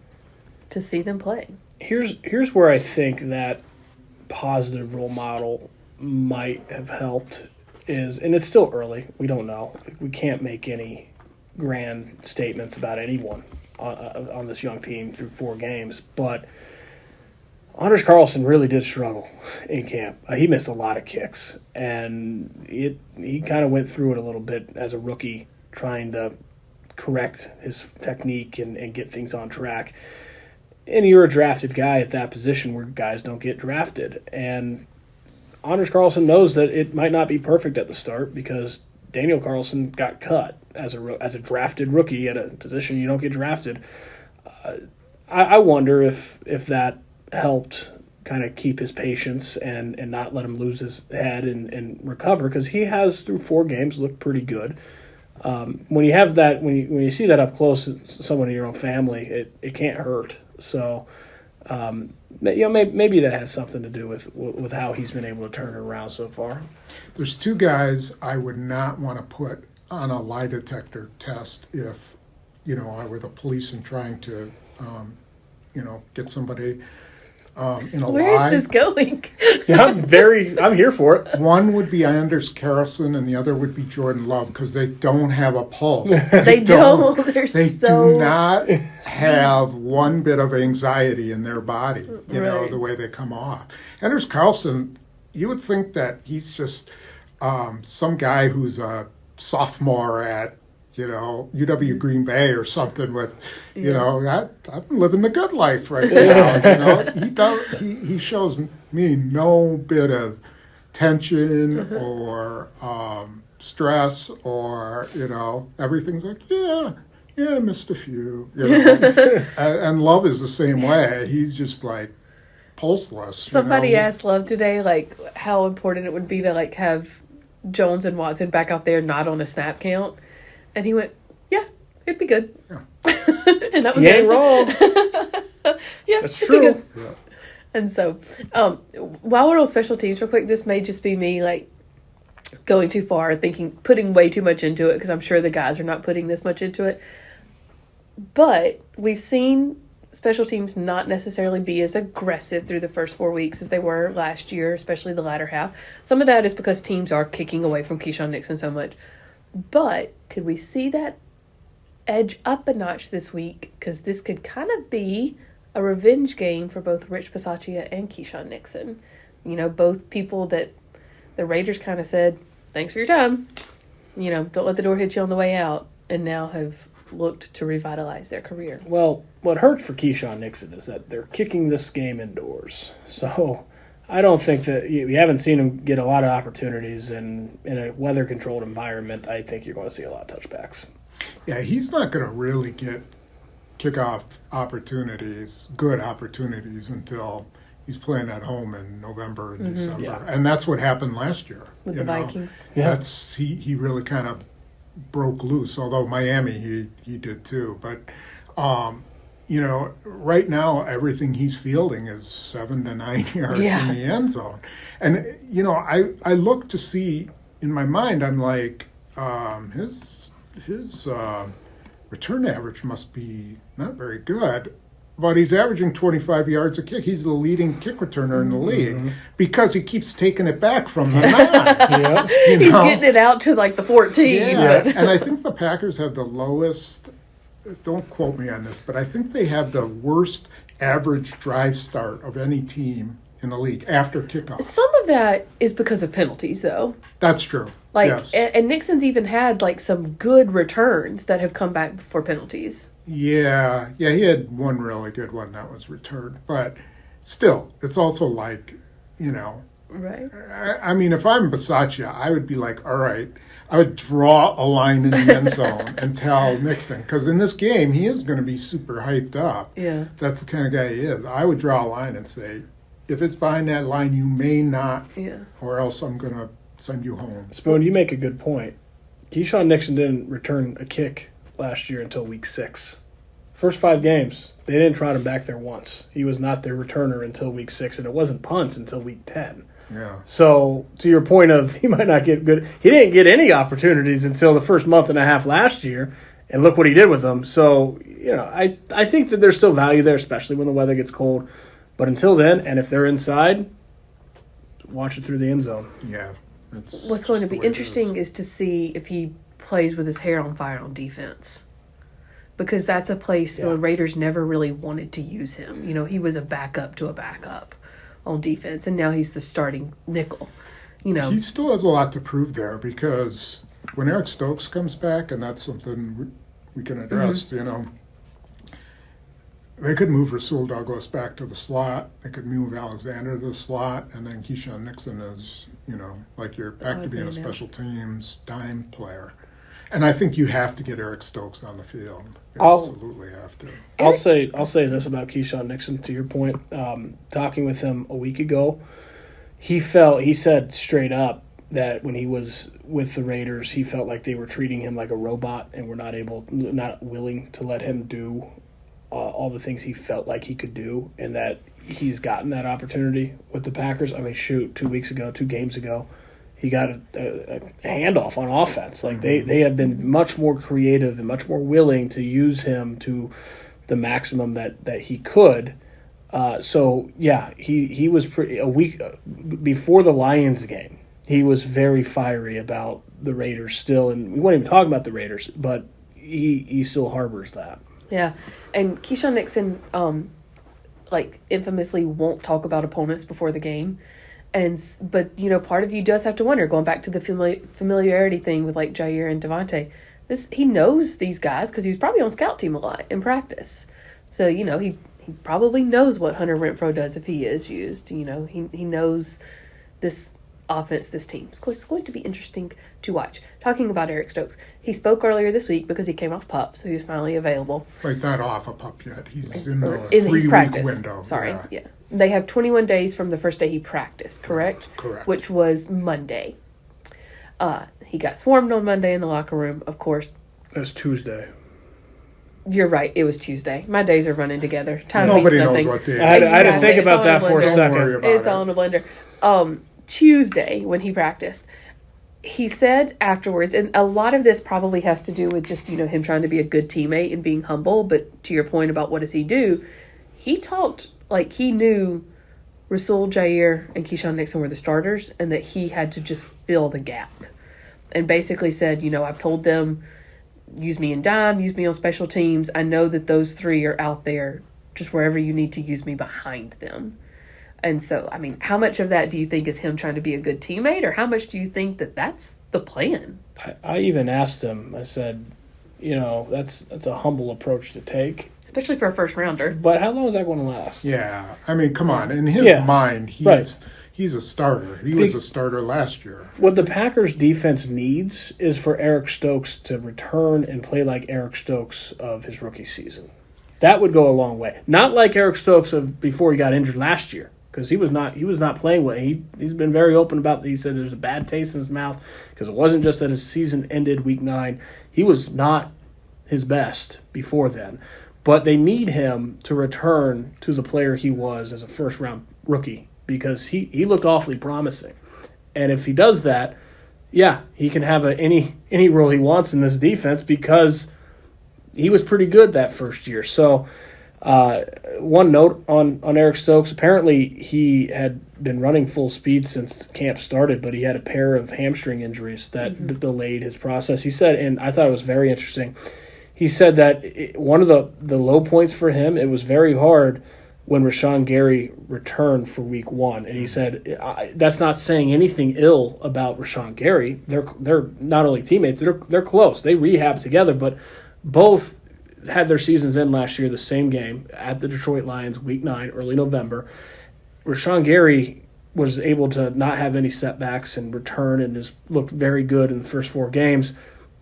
to see them play. Here's where I think that positive role model might have helped is, and it's still early, we don't know. We can't make any grand statements about anyone on this young team through 4 games, but Anders Carlson really did struggle in camp. He missed a lot of kicks, and he kind of went through it a little bit as a rookie, trying to correct his technique and get things on track. And you're a drafted guy at that position where guys don't get drafted. And Anders Carlson knows that it might not be perfect at the start because Daniel Carlson got cut as a drafted rookie at a position you don't get drafted. I wonder if that helped kind of keep his patience and not let him lose his head and recover, because he has through 4 games looked pretty good. When you have that, when you see that up close, someone in your own family, it can't hurt. So maybe that has something to do with how he's been able to turn it around so far. There's 2 guys I would not want to put on a lie detector test if I were the police and trying to get somebody in a Where lie. is this going? Yeah, I'm here for it. One would be Anders Carlson and the other would be Jordan Love, because they don't have a pulse. They don't. They do not have one bit of anxiety in their body, Right. the way they come off. Anders Carlson, you would think that he's just some guy who's a sophomore at UW Green Bay or something with, I'm living the good life right now. He shows me no bit of tension or stress or, everything's like, yeah, I missed a few, and Love is the same way. He's just like pulseless. Somebody asked Love today, like, how important it would be to, like, have Jones and Watson back out there not on a snap count. And he went, yeah, it'd be good. Yeah. And that was You ain't wrong. Yeah, That's it'd be true. good. Yeah. And so, while we're on special teams real quick, this may just be me, like, going too far, putting way too much into it, because I'm sure the guys are not putting this much into it. But we've seen special teams not necessarily be as aggressive through the first 4 weeks as they were last year, especially the latter half. Some of that is because teams are kicking away from Keyshawn Nixon so much. But could we see that edge up a notch this week because this could kind of be a revenge game for both Rich Bisaccia and Keyshawn Nixon. You know, both people that the Raiders kind of said, thanks for your time. You know, don't let the door hit you on the way out, and now have looked to revitalize their career. Well, what hurts for Keyshawn Nixon is that they're kicking this game indoors. So I don't think that you haven't seen him get a lot of opportunities in a weather-controlled environment. I think you're going to see a lot of touchbacks. Yeah, he's not going to really get kickoff opportunities, good opportunities, until he's playing at home in November and December. Yeah. And that's what happened last year. With the Vikings. Yeah. He really kind of broke loose, although Miami he did too. But, you know, right now everything he's fielding is 7 to 9 yards in the end zone. And, you know, I look to see, in my mind, I'm like, his return average must be not very good, but he's averaging 25 yards a kick. He's the leading kick returner in the league because he keeps taking it back from the 9. Yeah. He's getting it out to like the 14. Yeah, and I think the Packers have the lowest, don't quote me on this, but I think they have the worst average drive start of any team in the league after kickoff. Some of that is because of penalties, though. That's true. Like, yes. and Nixon's even had like some good returns that have come back for penalties. Yeah, he had one really good one that was returned, but still, it's also like, you know, Right. I mean, if I'm Bisaccia, I would be like, all right, I would draw a line in the end zone and tell Nixon, because in this game, he is going to be super hyped up. Yeah. That's the kind of guy he is. I would draw a line and say, if it's behind that line, you may not, or else I'm going to send you home. Spoon, you make a good point. Keyshawn Nixon didn't return a kick last year until week 6. First 5 games, they didn't trot him back there once. He was not their returner until week 6, and it wasn't punts until week 10. Yeah. So, to your point of he might not get good, he didn't get any opportunities until the first month and a half last year, and look what he did with them. So, you know, I think that there's still value there, especially when the weather gets cold. But until then, and if they're inside, watch it through the end zone. Yeah. What's going to be interesting is to see if he plays with his hair on fire on defense. Because that's a place the Raiders never really wanted to use him. You know, he was a backup to a backup on defense, and now he's the starting nickel. You know, He still has a lot to prove there, because when Eric Stokes comes back, and that's something we can address, you know, they could move Rasul Douglas back to the slot. They could move Alexander to the slot, and then Keyshawn Nixon is, you know, like you're back to being a special teams dime player. And I think you have to get Eric Stokes on the field. You absolutely have to. I'll say this about Keyshawn Nixon, to your point. Talking with him a week ago, he said straight up that when he was with the Raiders, he felt like they were treating him like a robot and were not willing to let him do all the things he felt like he could do, and that he's gotten that opportunity with the Packers. I mean, shoot, 2 games ago, he got a handoff on offense. Like they have been much more creative and much more willing to use him to the maximum that he could. So yeah, he was a week before the Lions game. He was very fiery about the Raiders still, and we won't even talk about the Raiders, but he still harbors that. Yeah, and Keyshawn Nixon, like infamously, won't talk about opponents before the game. But you know, part of you does have to wonder, going back to the familiarity thing with like Jaire and Davante, he knows these guys because he was probably on scout team a lot in practice. So you know, he probably knows what Hunter Renfrow does if he is used. You know, he knows this offense, this team. It's going to be interesting to watch. Talking about Eric Stokes, he spoke earlier this week because he came off PUP, so he was finally available. Well, he's not off a PUP yet. He's in the 3-week window. Sorry, yeah. They have 21 days from the first day he practiced, correct? Correct. Which was Monday. He got swarmed on Monday in the locker room, of course. That's Tuesday. You're right. It was Tuesday. My days are running together. Time Nobody means knows nothing. what day. I had to think about that for a Don't second. worry about It's it. all in a blender. Tuesday, when he practiced, he said afterwards, and a lot of this probably has to do with just, you know, him trying to be a good teammate and being humble, but to your point about what does he do, he talked like he knew Rasul, Jaire, and Keyshawn Nixon were the starters, and that he had to just fill the gap. And basically said, you know, I've told them, use me in dime, use me on special teams. I know that those three are out there just wherever you need to use me behind them. And so, I mean, how much of that do you think is him trying to be a good teammate, or how much do you think that that's the plan? I even asked him, I said, that's a humble approach to take. Especially for a first rounder. But how long is that going to last? Yeah. I mean, come on. In his mind, he's a starter. He was a starter last year. What the Packers defense needs is for Eric Stokes to return and play like Eric Stokes of his rookie season. That would go a long way. Not like Eric Stokes of before he got injured last year, because he was not playing well. He's been very open about that. He said there's a bad taste in his mouth because it wasn't just that his season ended week 9. He was not his best before then. But they need him to return to the player he was as a first-round rookie, because he looked awfully promising. And if he does that, he can have any role he wants in this defense, because he was pretty good that first year. So one note on Eric Stokes, apparently he had been running full speed since camp started, but he had a pair of hamstring injuries that delayed his process. He said, and I thought it was very interesting, he said that one of the low points for him, it was very hard when Rashawn Gary returned for week 1. And he said, that's not saying anything ill about Rashawn Gary. They're not only teammates, they're close. They rehab together, but both had their seasons end last year, the same game at the Detroit Lions, week 9, early November. Rashawn Gary was able to not have any setbacks and return and has looked very good in the first 4 games.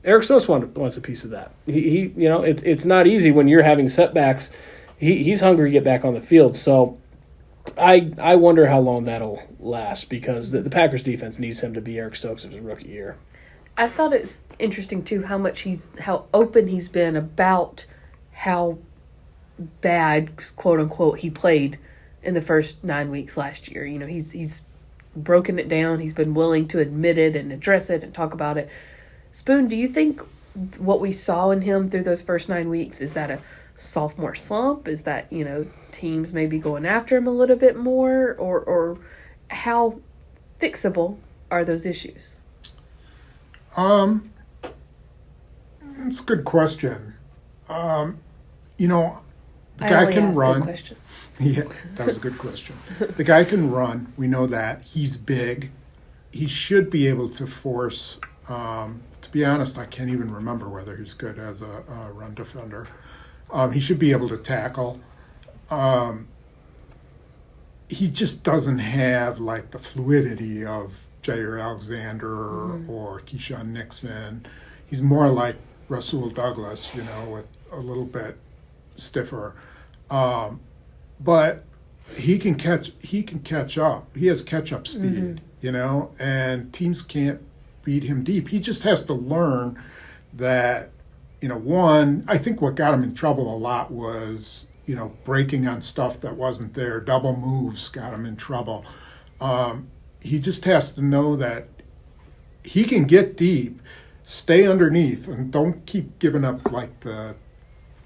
Eric Stokes wants a piece of that. It's not easy when you're having setbacks. He's hungry to get back on the field. So I wonder how long that'll last, because the Packers defense needs him to be Eric Stokes of his rookie year. I thought it's interesting too how open he's been about how bad, quote unquote, he played in the first 9 weeks last year. He's broken it down. He's been willing to admit it and address it and talk about it. Spoon, do you think what we saw in him through those first 9 weeks, is that a sophomore slump? Is that, teams maybe going after him a little bit more? Or how fixable are those issues? It's a good question. The I guy only can ask run. good questions. Yeah, that was a good question. The guy can run. We know that. He's big. He should be able to force. To be honest, I can't even remember whether he's good as a run defender. He should be able to tackle. He just doesn't have like the fluidity of Jaire Alexander or Keyshawn Nixon. He's more like Rasul Douglas, with a little bit stiffer. But he can catch up. He has catch-up speed, and teams can't beat him deep. He just has to learn that, I think what got him in trouble a lot was, breaking on stuff that wasn't there. Double moves got him in trouble. He just has to know that he can get deep, stay underneath, and don't keep giving up like the,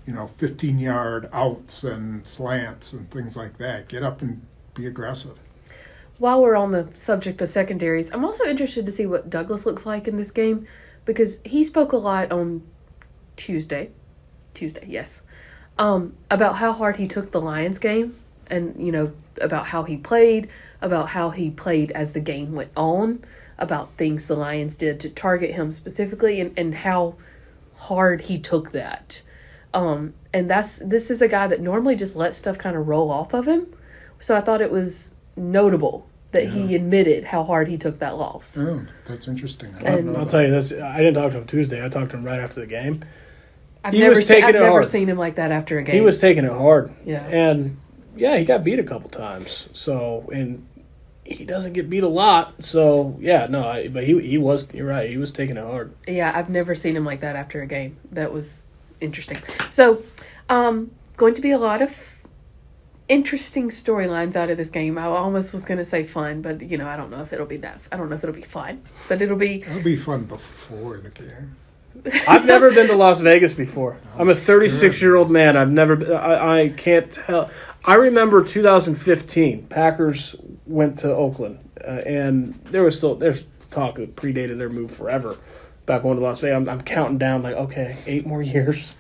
15-yard outs and slants and things like that. Get up and be aggressive. While we're on the subject of secondaries, I'm also interested to see what Douglas looks like in this game, because he spoke a lot on Tuesday, yes, about how hard he took the Lions game, and, about how he played as the game went on, about things the Lions did to target him specifically, and how hard he took that. And this is a guy that normally just lets stuff kind of roll off of him. So I thought it was notable that he admitted how hard he took that loss. Oh, that's interesting. I'll tell you this. I didn't talk to him Tuesday. I talked to him right after the game. I've never seen him like that after a game. He was taking it hard. Yeah. And, he got beat a couple times. So, and he doesn't get beat a lot. So, but he was, you're right, he was taking it hard. Yeah, I've never seen him like that after a game. That was interesting. So, going to be a lot of interesting storylines out of this game. I almost was going to say fun, but I don't know if it'll be that. I don't know if it'll be fun, but it'll be fun before the game. I've never been to Las Vegas before. I'm a 36-year-old man. I've never been. I can't tell. I remember 2015. Packers went to Oakland, and there's talk that predated their move forever. about going to Las Vegas. I'm counting down like, okay, 8 more years.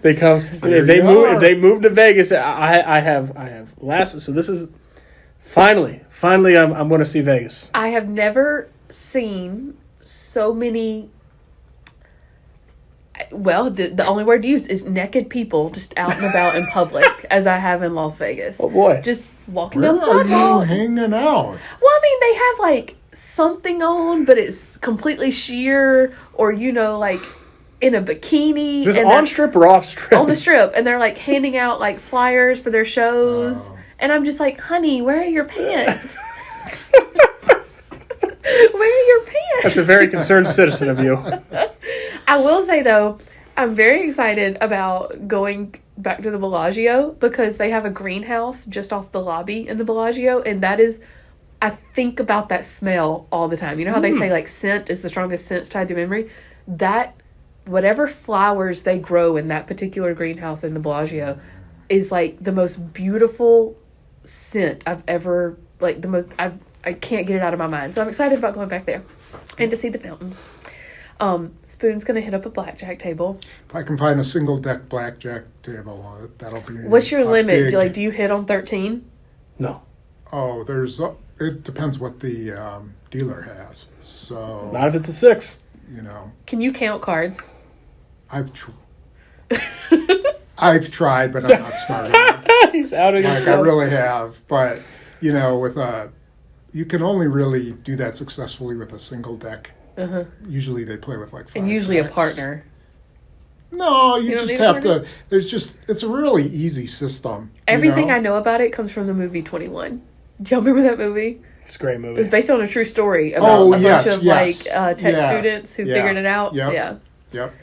They come There if they you move are. if they move to Vegas. I have last. So this is finally I'm going to see Vegas. I have never seen so many. Well, the only word to use is naked people just out and about in public as I have in Las Vegas. Oh boy, Just walking Where down the are you sidewalk. hanging out? Well, I mean, they have like something on, but it's completely sheer, or like in a bikini. just and on they're strip or off strip? on the strip, and they're like handing out like flyers for their shows. Oh. And I'm just like, honey, where are your pants? Where are your pants? That's a very concerned citizen of you. I will say though, I'm very excited about going back to the Bellagio because they have a greenhouse just off the lobby in the Bellagio, and that is, I think about that smell all the time. You know how they say like scent is the strongest sense tied to memory? That whatever flowers they grow in that particular greenhouse in the Bellagio is like the most beautiful scent I've ever, like the most, I can't get it out of my mind. So I'm excited about going back there and to see the fountains. Spoon's gonna hit up a blackjack table. If I can find a single deck blackjack table, that'll be. What's your a limit? big- Do you hit on 13? No, Oh, it depends what the dealer has. So not if it's a 6. Can you count cards? I've tried, but I'm not smart enough. He's outing Like I himself. really have, but with you can only really do that successfully with a single deck. Uh-huh. Usually they play with like 5 And usually a decks. partner. No, you don't just need a have partner? to. It's a really easy system. Everything I know about it comes from the movie 21. Do y'all remember that movie? It's a great It was movie. based on a true story about Oh, a yes, bunch of yes. like tech Yeah, students who yeah, figured it out. yep. Yeah. Yep.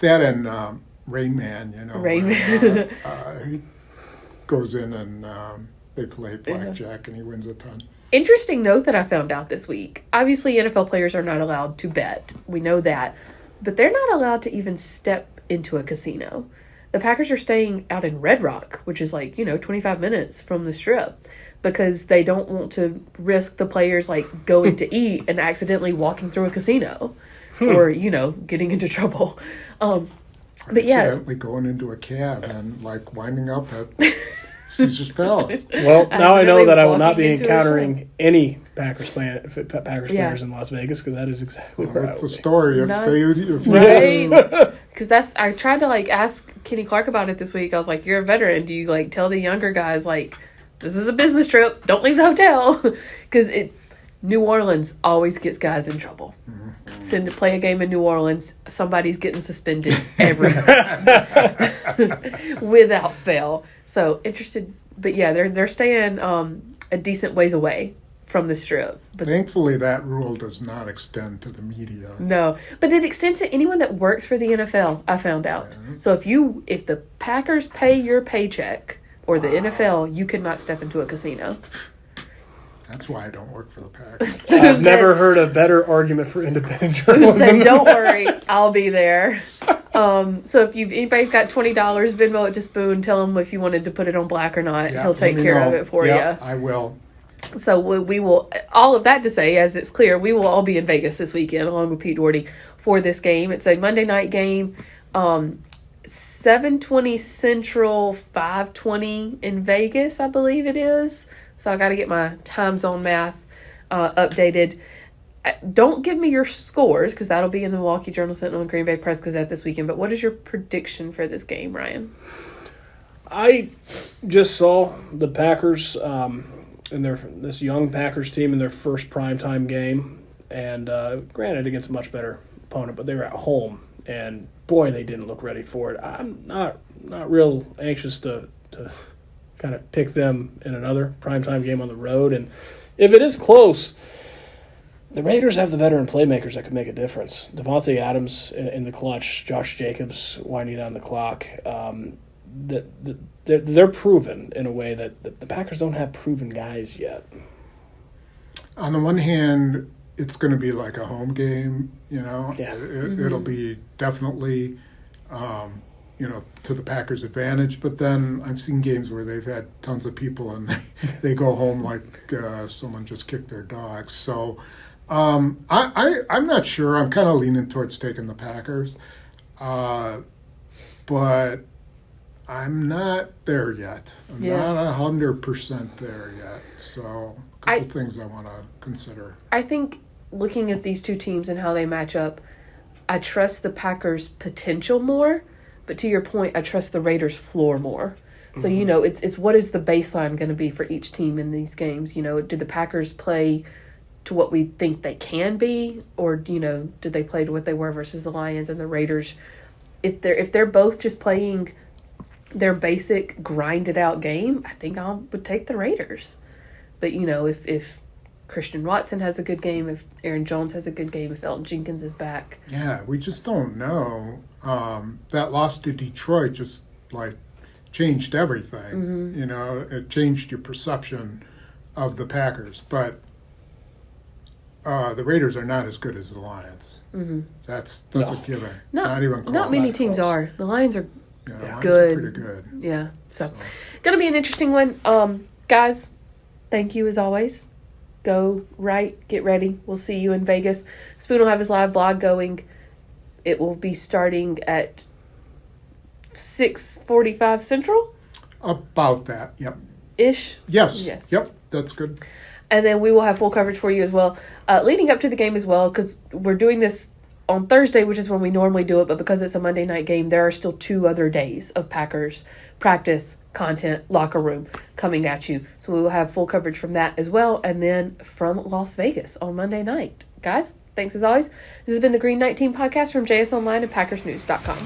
That and Rain Man. Rain where, Man. he goes in and they play blackjack and he wins a ton. Interesting note that I found out this week. Obviously, NFL players are not allowed to bet. We know that. But they're not allowed to even step into a casino. The Packers are staying out in Red Rock, which is 25 minutes from the Strip, because they don't want to risk the players going to eat and accidentally walking through a casino or, getting into trouble. But yeah. Accidentally going into a cab and winding up at Caesar's Palace. Well, now I know that I will not be walking into a encountering any Packers players in Las Vegas because that is exactly where I What's will the be. story? If Not- you Right. Because I tried to ask Kenny Clark about it this week. I was like, you're a veteran. Do you tell the younger guys this is a business trip, don't leave the hotel? Because New Orleans always gets guys in trouble. Send to play a game in New Orleans, somebody's getting suspended every without fail. So interested, but yeah, they're staying a decent ways away from the Strip. But Thankfully, that rule does not extend to the media. no, but it extends to anyone that works for the NFL. I found out. So if the Packers pay your paycheck or the NFL, you cannot step into a casino. That's why I don't work for the Packers. I've never heard a better argument for independent Said, journalism. don't worry, I'll be there. So if anybody's got $20, Venmo it to Spoon. Tell him if you wanted to put it on black or not. Yeah, He'll take let me care of know. it for Yeah, you. I will. So we will. All of that to say, as it's clear, we will all be in Vegas this weekend along with Pete Doherty for this game. It's a Monday night game. 7:20 Central, 5:20 in Vegas, I believe it is. So I got to get my time zone math updated. Don't give me your scores because that'll be in the Milwaukee Journal Sentinel and Green Bay Press Gazette this weekend. But what is your prediction for this game, Ryan? I just saw the Packers in this young Packers team in their first primetime game, and granted against a much better opponent, but they were at home, and boy, they didn't look ready for it. I'm not real anxious to kind of pick them in another primetime game on the road, and if it is close, the Raiders have the veteran playmakers that could make a difference. Davante Adams in the clutch, Josh Jacobs winding down the clock. They're proven in a way that the Packers don't have proven guys yet. On the one hand, it's going to be like a home game, Yeah. It'll be definitely, to the Packers' advantage. But then I've seen games where they've had tons of people and they go home like someone just kicked their dog. So I'm not sure. I'm kind of leaning towards taking the Packers, but I'm not there yet. I'm not 100% there yet. So a couple things I want to consider. I think looking at these two teams and how they match up, I trust the Packers' potential more, but to your point, I trust the Raiders' floor more. So, it's what is the baseline going to be for each team in these games? Did the Packers play to what we think they can be, or, did they play to what they were versus the Lions and the Raiders? If they're both just playing their basic grinded out game, I think I would take the Raiders. But, if Christian Watson has a good game, if Aaron Jones has a good game, if Elton Jenkins is back. Yeah, we just don't know. That loss to Detroit just, changed everything. It changed your perception of the Packers. But the Raiders are not as good as the Lions. That's a given. Not even close. Not many teams are. The Lions are the Lions good. are pretty good. Yeah, so going to be an interesting one. Guys, thank you as always. Go right, get ready. We'll see you in Vegas. Spoon will have his live blog going. It will be starting at 6:45 Central. About that, yep. Ish? Yes. Yes. Yep, that's good. And then we will have full coverage for you as well, leading up to the game as well, because we're doing this on Thursday, which is when we normally do it, but because it's a Monday night game, there are still 2 other days of Packers practice, content, locker room coming at you. So we will have full coverage from that as well, and then from Las Vegas on Monday night. Guys, thanks as always. This has been the Green Knight Team podcast from JS Online and PackersNews.com.